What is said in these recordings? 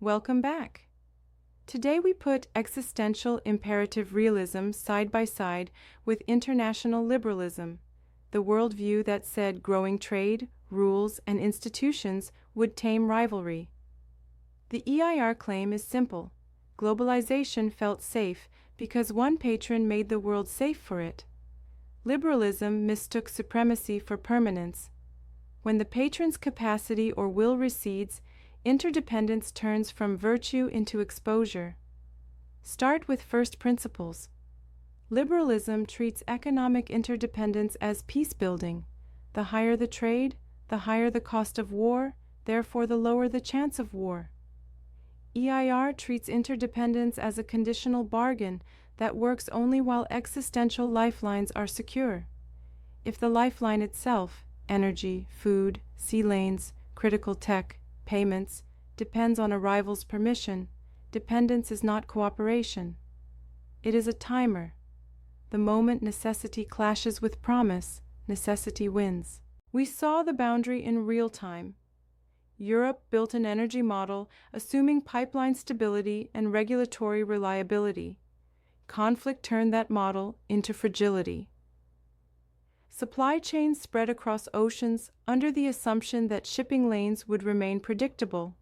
Welcome back. Today we put existential imperative realism side by side with international liberalism, the worldview that said growing trade, rules, and institutions would tame rivalry. The EIR claim is simple. Globalization felt safe because one patron made the world safe for it. Liberalism mistook supremacy for permanence. When the patron's capacity or will recedes, interdependence turns from virtue into exposure. Start with first principles. Liberalism treats economic interdependence as peace-building. The higher the trade, the higher the cost of war, therefore the lower the chance of war. EIR treats interdependence as a conditional bargain that works only while existential lifelines are secure. If the lifeline itself, energy, food, sea lanes, critical tech, payments, depends on a rival's permission, dependence is not cooperation. It is a timer. The moment necessity clashes with promise, necessity wins. We saw the boundary in real time. Europe built an energy model assuming pipeline stability and regulatory reliability. Conflict turned that model into fragility. Supply chains spread across oceans under the assumption that shipping lanes would remain predictable.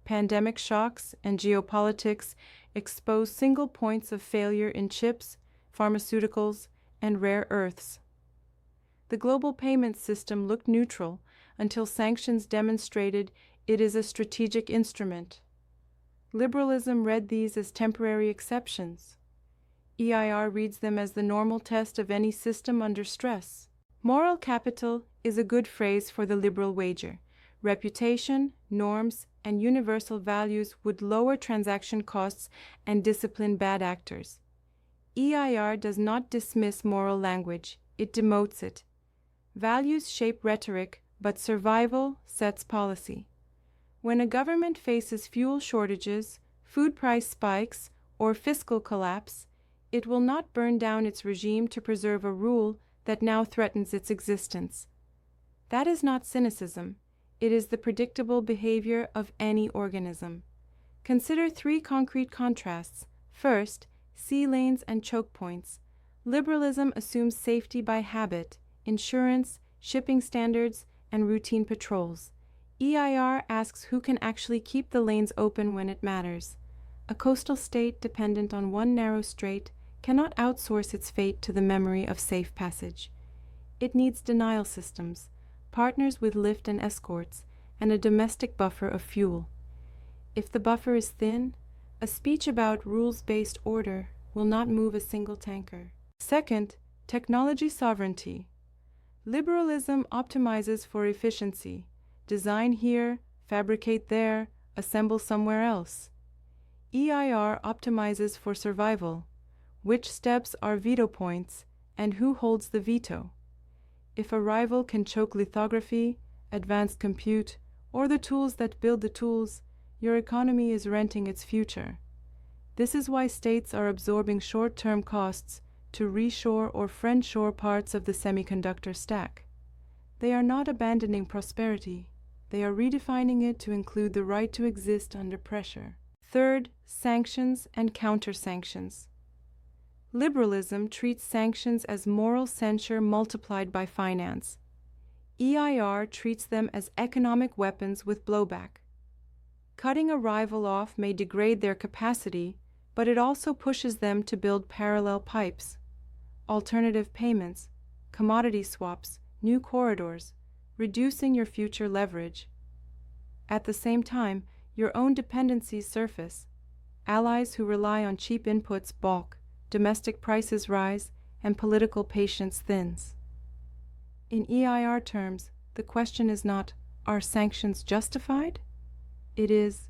Pandemic shocks and geopolitics exposed single points of failure in chips, pharmaceuticals, and rare earths. The global payment system looked neutral until sanctions demonstrated it is a strategic instrument. Liberalism read these as temporary exceptions. EIR reads them as the normal test of any system under stress. Moral capital is a good phrase for the liberal wager. Reputation, norms, and universal values would lower transaction costs and discipline bad actors. EIR does not dismiss moral language, it demotes it. Values shape rhetoric, but survival sets policy. When a government faces fuel shortages, food price spikes, or fiscal collapse, it will not burn down its regime to preserve a rule that now threatens its existence. That is not cynicism. It is the predictable behavior of any organism. Consider three concrete contrasts. First, sea lanes and choke points. Liberalism assumes safety by habit, insurance, shipping standards, and routine patrols. EIR asks who can actually keep the lanes open when it matters. A coastal state dependent on one narrow strait cannot outsource its fate to the memory of safe passage. It needs denial systems, partners with lift and escorts, and a domestic buffer of fuel. If the buffer is thin, a speech about rules-based order will not move a single tanker. Second, technology sovereignty. Liberalism optimizes for efficiency. Design here, fabricate there, assemble somewhere else. EIR optimizes for survival. Which steps are veto points, and who holds the veto? If a rival can choke lithography, advanced compute, or the tools that build the tools, your economy is renting its future. This is why states are absorbing short-term costs to reshore or friendshore parts of the semiconductor stack. They are not abandoning prosperity. They are redefining it to include the right to exist under pressure. Third, sanctions and counter-sanctions. Liberalism treats sanctions as moral censure multiplied by finance. EIR treats them as economic weapons with blowback. Cutting a rival off may degrade their capacity, but it also pushes them to build parallel pipes, alternative payments, commodity swaps, new corridors, reducing your future leverage. At the same time, your own dependencies surface. Allies who rely on cheap inputs balk, domestic prices rise, and political patience thins. In EIR terms, the question is not, are sanctions justified? It is,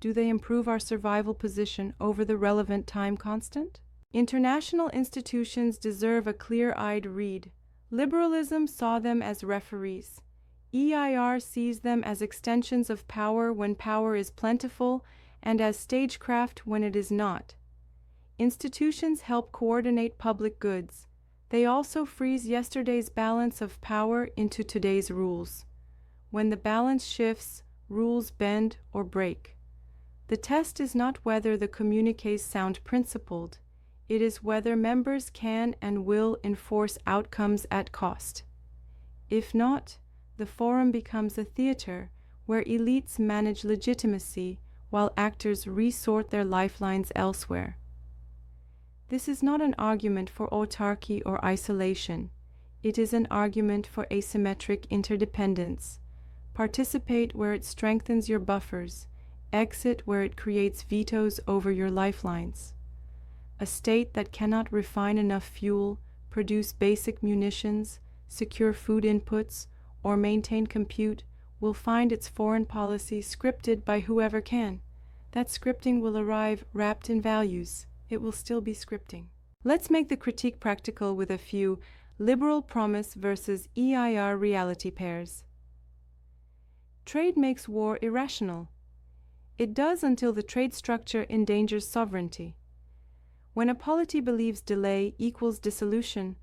do they improve our survival position over the relevant time constant? International institutions deserve a clear-eyed read. Liberalism saw them as referees. EIR sees them as extensions of power when power is plentiful and as stagecraft when it is not. Institutions help coordinate public goods. They also freeze yesterday's balance of power into today's rules. When the balance shifts, rules bend or break. The test is not whether the communiques sound principled, it is whether members can and will enforce outcomes at cost. If not, the forum becomes a theater where elites manage legitimacy while actors resort their lifelines elsewhere. This is not an argument for autarky or isolation. It is an argument for asymmetric interdependence. Participate where it strengthens your buffers. Exit where it creates vetoes over your lifelines. A state that cannot refine enough fuel, produce basic munitions, secure food inputs, or maintain compute will find its foreign policy scripted by whoever can. That scripting will arrive wrapped in values. It will still be scripting. Let's make the critique practical with a few liberal promise versus EIR reality pairs. Trade makes war irrational. It does until the trade structure endangers sovereignty. When a polity believes delay equals dissolution,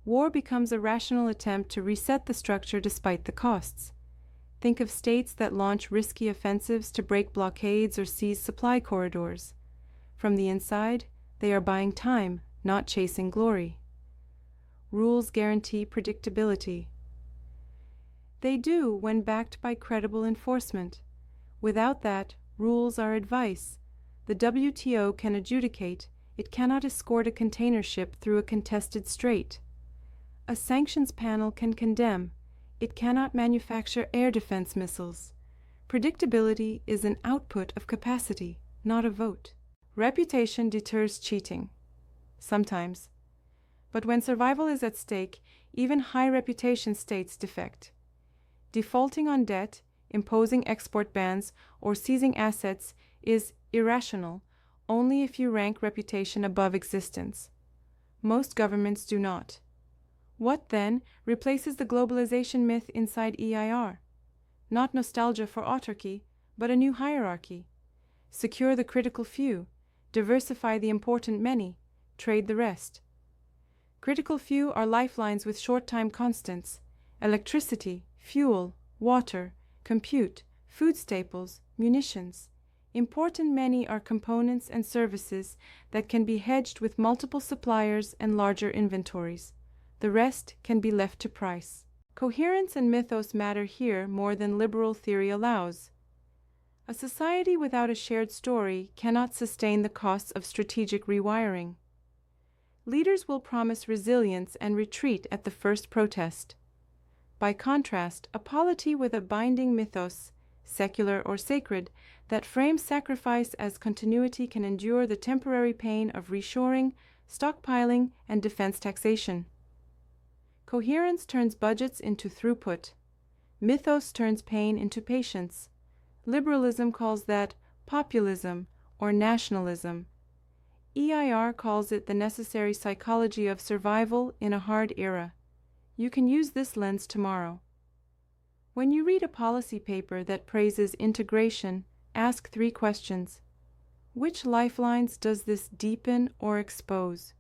war becomes a rational attempt to reset the structure despite the costs. Think of states that launch risky offensives to break blockades or seize supply corridors. From the inside, they are buying time, not chasing glory. Rules guarantee predictability. They do when backed by credible enforcement. Without that, rules are advice. The WTO can adjudicate, it cannot escort a container ship through a contested strait. A sanctions panel can condemn, it cannot manufacture air defense missiles. Predictability is an output of capacity, not a vote. Reputation deters cheating. Sometimes. But when survival is at stake, even high reputation states defect. Defaulting on debt, imposing export bans, or seizing assets is irrational only if you rank reputation above existence. Most governments do not. What, then, replaces the globalization myth inside EIR? Not nostalgia for autarky, but a new hierarchy. Secure the critical few, diversify the important many, trade the rest. Critical few are lifelines with short-time constants: electricity, fuel, water, compute, food staples, munitions. Important many are components and services that can be hedged with multiple suppliers and larger inventories. The rest can be left to price. Coherence and mythos matter here more than liberal theory allows. A society without a shared story cannot sustain the costs of strategic rewiring. Leaders will promise resilience and retreat at the first protest. By contrast, a polity with a binding mythos, secular or sacred, that frames sacrifice as continuity can endure the temporary pain of reshoring, stockpiling, and defense taxation. Coherence turns budgets into throughput. Mythos turns pain into patience. Liberalism calls that populism or nationalism. EIR calls it the necessary psychology of survival in a hard era. You can use this lens tomorrow. When you read a policy paper that praises integration, ask 3 questions. Which lifelines does this deepen or expose?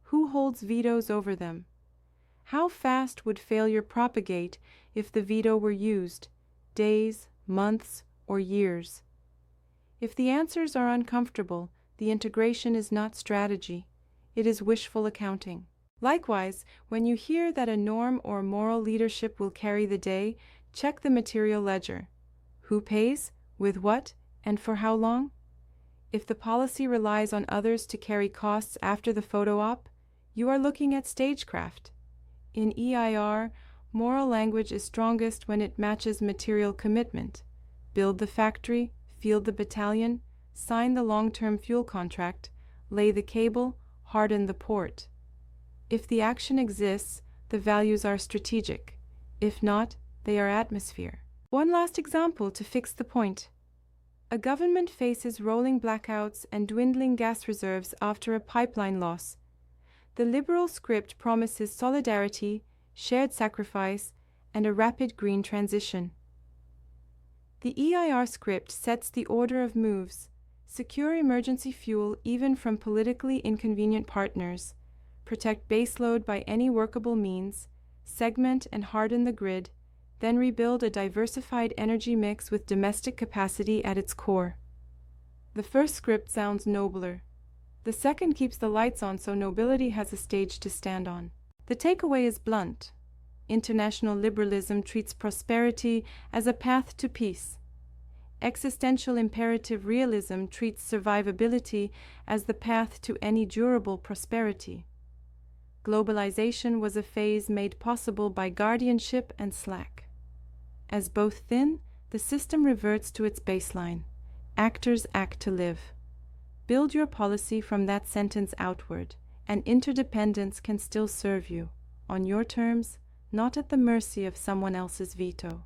Who holds vetoes over them? How fast would failure propagate if the veto were used? Days, months, or years? If the answers are uncomfortable, the integration is not strategy. It is wishful accounting. Likewise, when you hear that a norm or moral leadership will carry the day, check the material ledger. Who pays, with what, and for how long? If the policy relies on others to carry costs after the photo op, you are looking at stagecraft. In EIR, moral language is strongest when it matches material commitment. Build the factory, field the battalion, sign the long-term fuel contract, lay the cable, harden the port. If the action exists, the values are strategic. If not, they are atmosphere. One last example to fix the point. A government faces rolling blackouts and dwindling gas reserves after a pipeline loss. The liberal script promises solidarity, shared sacrifice, and a rapid green transition. The EIR script sets the order of moves: secure emergency fuel even from politically inconvenient partners, protect baseload by any workable means, segment and harden the grid, then rebuild a diversified energy mix with domestic capacity at its core. The first script sounds nobler. The second keeps the lights on so nobility has a stage to stand on. The takeaway is blunt. International liberalism treats prosperity as a path to peace. Existential imperative realism treats survivability as the path to any durable prosperity. Globalization was a phase made possible by guardianship and slack. As both thin, the system reverts to its baseline. Actors act to live. Build your policy from that sentence outward, and interdependence can still serve you, on your terms, not at the mercy of someone else's veto.